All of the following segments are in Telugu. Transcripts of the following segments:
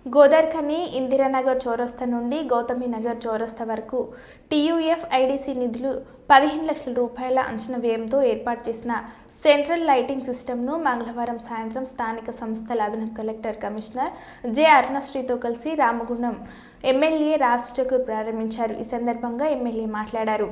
గోదార్ఖని ఇందిరానగర్ చౌరస్తా నుండి గౌతమి నగర్ చౌరస్తా వరకు టీయూఎఫ్ఐడిసి నిధులు 15 లక్షల రూపాయల అంచనా వ్యయంతో ఏర్పాటు చేసిన సెంట్రల్ లైటింగ్ సిస్టమ్ను మంగళవారం సాయంత్రం స్థానిక సంస్థల అదనపు కలెక్టర్ కమిషనర్ జె అరుణశ్రీతో కలిసి రామగుండం ఎమ్మెల్యే రాజ్ ఠాకూర్ ప్రారంభించారు. ఈ సందర్భంగా ఎమ్మెల్యే మాట్లాడారు.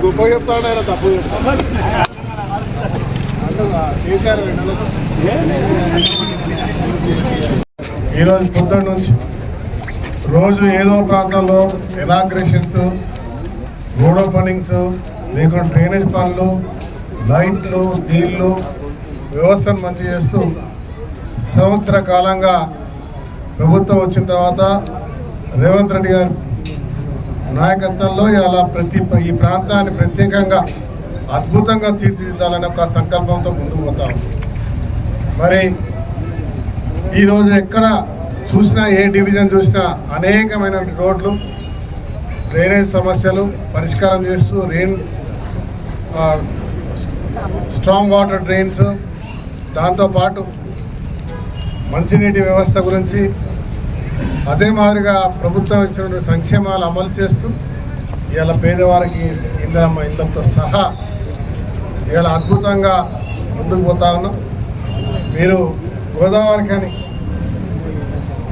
గొప్ప చెప్తాడు తప్పు చేశారు. ఈరోజు పొద్దున్న నుంచి రోజు ఏదో ప్రాంతంలో ఇనాగ్రేషన్స్, రోడ్ ఓపెనింగ్స్, లేకుండా డ్రైనేజ్ పనులు, లైట్లు, నీళ్లు వ్యవస్థను మంచి చేస్తూ సంవత్సర కాలంగా ప్రభుత్వం వచ్చిన తర్వాత రేవంత్ రెడ్డి గారి నాయకత్వంలో ఇలా ఈ ప్రాంతాన్ని ప్రత్యేకంగా అద్భుతంగా తీర్చిదిద్దాలనే ఒక సంకల్పంతో ముందుకు పోతాం. మరి ఈరోజు ఎక్కడ చూసినా, ఏ డివిజన్ చూసినా అనేకమైన రోడ్లు, డ్రైనేజ్ సమస్యలు పరిష్కారం చేస్తూ స్ట్రాంగ్ వాటర్ డ్రైన్స్, దాంతోపాటు మంచినీటి వ్యవస్థ గురించి, అదే మాదిరిగా ప్రభుత్వం ఇచ్చిన సంక్షేమాలు అమలు చేస్తూ ఇవాళ పేదవారికి ఇందిరమ్మ ఇళ్లతో సహా ఇవాళ అద్భుతంగా ముందుకు పోతా ఉన్నాం. మీరు గోదావరి కానీ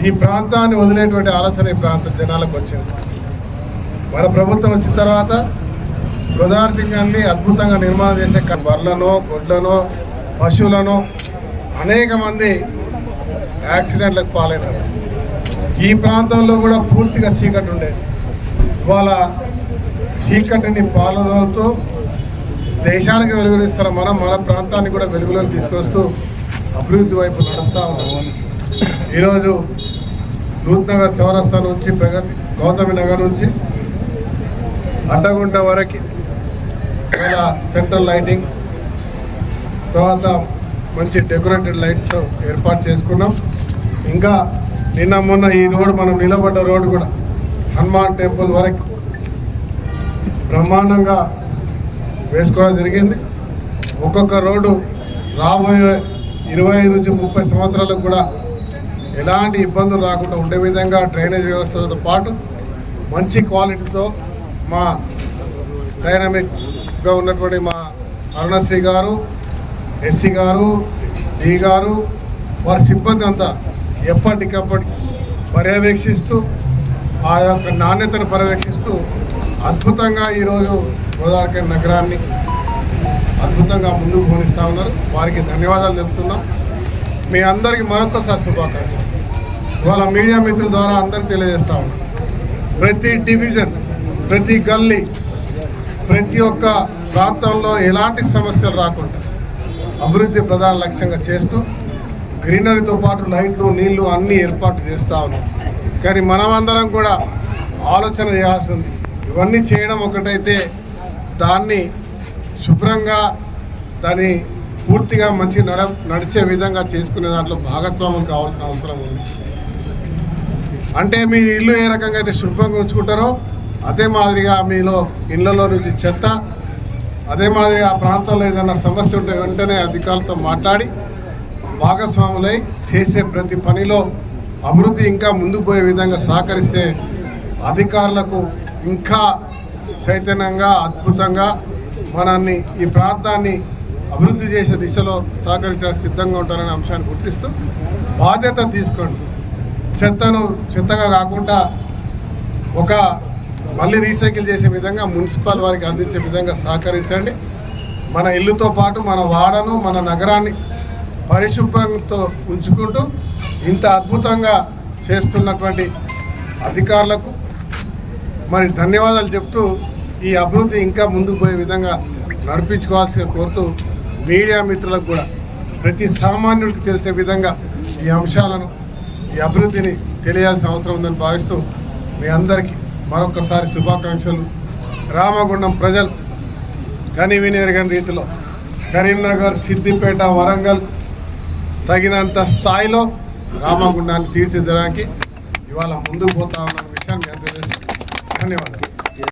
ఈ ప్రాంతాన్ని వదిలేటువంటి ఆలోచన ఈ ప్రాంత జనాలకు వచ్చింది. మన ప్రభుత్వం వచ్చిన తర్వాత గోదావరి జిల్లాన్ని అద్భుతంగా నిర్మాణం చేసే బర్రెలను, గొడ్లను, పశువులను అనేక మంది యాక్సిడెంట్లకు పాలైనారు. ఈ ప్రాంతంలో కూడా పూర్తిగా చీకటి ఉండేది. ఇవాళ చీకటిని పాలదోలుతూ దేశానికి వెలుగునిస్తున్న మన ప్రాంతాన్ని కూడా వెలుగులోకి తీసుకొస్తూ అభివృద్ధి వైపు నడుస్తూ ఉన్నాం. ఈరోజు రూత్ నగర్ చౌరస్తా నుంచి గౌతమి నగర్ నుంచి అడ్డగుంట వరకు ఇలా సెంట్రల్ లైటింగ్, తర్వాత మంచి డెకరేటెడ్ లైట్స్ ఏర్పాటు చేసుకున్నాం. ఇంకా నిన్న మొన్న ఈ రోడ్డు మనం నిలబడ్డ రోడ్డు కూడా హనుమాన్ టెంపుల్ వరకు బ్రహ్మాండంగా వేసుకోవడం జరిగింది. ఒక్కొక్క రోడ్డు రాబోయే 25 నుంచి 30 సంవత్సరాలకు కూడా ఎలాంటి ఇబ్బందులు రాకుండా ఉండే విధంగా డ్రైనేజ్ వ్యవస్థతో పాటు మంచి క్వాలిటీతో మా డైనామిక్గా ఉన్నటువంటి మా అరుణశ్రీ గారు, ఎస్సీ గారు, డి గారు, వారి సిబ్బంది అంతా ఎప్పటికప్పటికి పర్యవేక్షిస్తూ ఆ యొక్క నాణ్యతను పర్యవేక్షిస్తూ అద్భుతంగా ఈరోజు గోదావరి నగరాన్ని అద్భుతంగా ముందుకు పోనిస్తూ ఉన్నారు. వారికి ధన్యవాదాలు తెలుపుతున్నాం. మీ అందరికీ మరొకసారి శుభాకాంక్షలు ఇవాళ మీడియా మిత్రుల ద్వారా అందరికీ తెలియజేస్తూ ఉన్నాం. ప్రతి డివిజన్, ప్రతి గల్లీ, ప్రతి ఒక్క ప్రాంతంలో ఎలాంటి సమస్యలు రాకుండా అభివృద్ధి ప్రధాన లక్ష్యంగా చేస్తూ గ్రీనరీతో పాటు లైట్లు, నీళ్లు అన్నీ ఏర్పాటు చేస్తూ ఉన్నాం. కానీ మనమందరం కూడా ఆలోచన చేయాల్సి ఉంది. ఇవన్నీ చేయడం ఒకటైతే దాన్ని శుభ్రంగా దాన్ని పూర్తిగా మంచి నడిచే విధంగా చేసుకునే దాంట్లో భాగస్వామ్యం కావాల్సిన అవసరం ఉంది. అంటే మీ ఇల్లు ఏ రకంగా అయితే శుభ్రంగా ఉంచుకుంటారో అదే మాదిరిగా మీలో ఇళ్లలో నుంచి చెత్త, అదే మాదిరిగా ఆ ప్రాంతంలో ఏదైనా సమస్య ఉంటే వెంటనే అధికారులతో మాట్లాడి భాగస్వాములై చేసే ప్రతి పనిలో అభివృద్ధి ఇంకా ముందుకు పోయే విధంగా సహకరిస్తే అధికారులకు ఇంకా చైతన్యంగా అద్భుతంగా మనల్ని ఈ ప్రాంతాన్ని అభివృద్ధి చేసే దిశలో సహకరించడానికి సిద్ధంగా ఉంటారనే అంశాన్ని గుర్తిస్తూ బాధ్యత తీసుకోండి. చెత్తను చెత్తగా కాకుండా మళ్ళీ రీసైకిల్ చేసే విధంగా మున్సిపల్ వారికి అందించే విధంగా సహకరించండి. మన ఇల్లుతో పాటు మన వాడను, మన నగరాన్ని పరిశుభ్రంతో ఉంచుకుంటూ ఇంత అద్భుతంగా చేస్తున్నటువంటి అధికారులకు మరి ధన్యవాదాలు చెప్తూ ఈ అభివృద్ధి ఇంకా ముందుకు పోయే విధంగా నడిపించుకోవాల్సిగా కోరుతూ మీడియా మిత్రులకు కూడా ప్రతి సామాన్యుడికి తెలిసే విధంగా ఈ అంశాలను, ఈ అభివృద్ధిని తెలియాల్సిన అవసరం ఉందని భావిస్తూ మీ అందరికీ మరొకసారి శుభాకాంక్షలు. రామగుండం ప్రజలు కని విని ఎరగని రీతిలో కరీంనగర్, సిద్దిపేట, వరంగల్ తగినంత స్థాయిలో రామగుండాన్ని తీర్చిదిద్దడానికి ఇవాళ ముందుకు పోతా ఉన్న విషయాన్ని నేను తెలియజేస్తున్నాను. ధన్యవాదాలు.